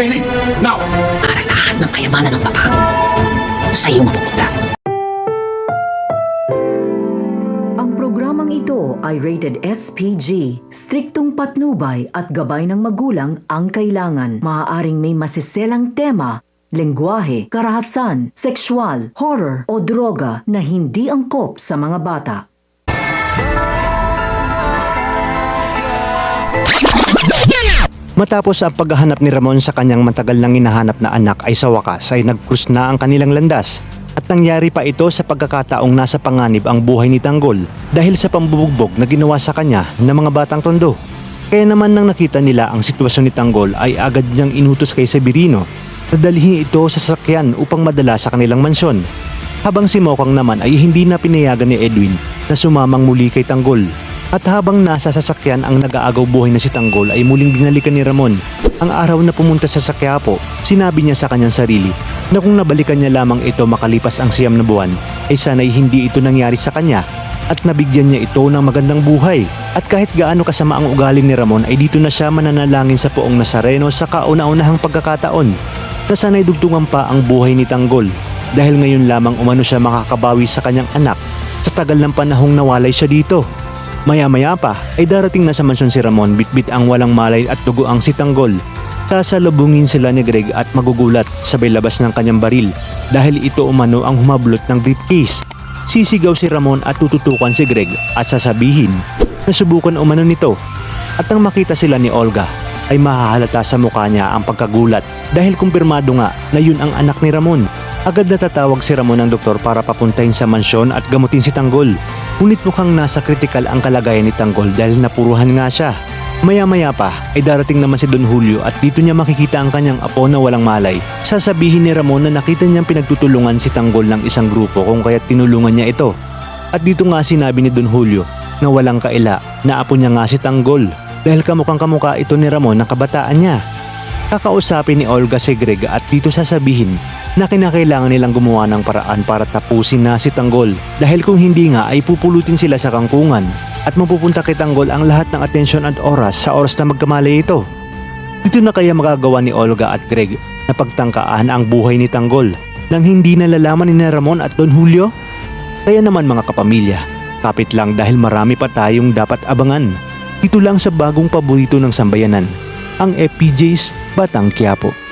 Mary! Now! Para lahat ng kayamanan ng Papa sa iyo mapupunta. Ang programang ito ay rated SPG. Striktong patnubay at gabay ng magulang ang kailangan. Maaaring may masiselang tema, lengguwahe, karahasan, sexual, horror o droga na hindi angkop sa mga bata. Matapos ang paghahanap ni Ramon sa kanyang matagal nang hinahanap na anak ay sa wakas ay nag-cruise na ang kanilang landas. At nangyari pa ito sa pagkakataong nasa panganib ang buhay ni Tanggol dahil sa pambubugbog na ginawa sa kanya ng mga batang tondo. Kaya naman nang nakita nila ang sitwasyon ni Tanggol ay agad niyang inutos kay Severino na dalhin ito sa sasakyan upang madala sa kanilang mansyon. Habang si Mokang naman ay hindi na pinayagan ni Edwin na sumamang muli kay Tanggol. At habang nasa sasakyan ang nag-aagaw buhay na si Tanggol ay muling binalikan ni Ramon. Ang araw na pumunta sa Quiapo, sinabi niya sa kanyang sarili na kung nabalikan niya lamang ito makalipas ang 9 na buwan ay sana'y hindi ito nangyari sa kanya at nabigyan niya ito ng magandang buhay. At kahit gaano kasama ang ugali ni Ramon ay dito na siya mananalangin sa Poong Nazareno sa kauna-unahang pagkakataon na sana'y dugtungan pa ang buhay ni Tanggol dahil ngayon lamang umano siya makakabawi sa kanyang anak sa tagal ng panahong nawalay siya dito. Maya-maya pa ay darating na sa mansyon si Ramon, bitbit ang walang malay at dugo ang si Tanggol. Sasalubungin sila ni Greg at magugulat sabay labas ng kanyang baril dahil ito umano ang humablot ng briefcase. Sisigaw si Ramon at tututukan si Greg at sasabihin na subukan umano nito. At nang makita sila ni Olga ay mahahalata sa mukha niya ang pagkagulat dahil kumpirmado nga na yun ang anak ni Ramon. Agad na tatawag si Ramon ng doktor para papuntahin sa mansyon at gamutin si Tanggol. Ngunit mukhang nasa kritikal ang kalagayan ni Tanggol dahil napuruhan nga siya. Maya-maya pa ay darating naman si Don Julio at dito niya makikita ang kanyang apo na walang malay. Sasabihin ni Ramon na nakita niyang pinagtutulungan si Tanggol ng isang grupo kung kaya't tinulungan niya ito. At dito nga sinabi ni Don Julio na walang kaila na apo niya nga si Tanggol dahil kamukhang-kamukha ito ni Ramon ng kabataan niya. Kakausapin ni Olga si Greg at dito sasabihin na kinakailangan nilang gumawa ng paraan para tapusin na si Tanggol dahil kung hindi nga ay pupulutin sila sa kangkungan at mapupunta kay Tanggol ang lahat ng atensyon at oras sa oras na magkamali ito. Dito na kaya magagawa ni Olga at Greg na pagtangkaan ang buhay ni Tanggol nang hindi nalalaman ni Ramon at Don Julio? Kaya naman mga kapamilya, kapit lang dahil marami pa tayong dapat abangan. Dito lang sa bagong paborito ng sambayanan, ang FPJ's Batang Quiapo.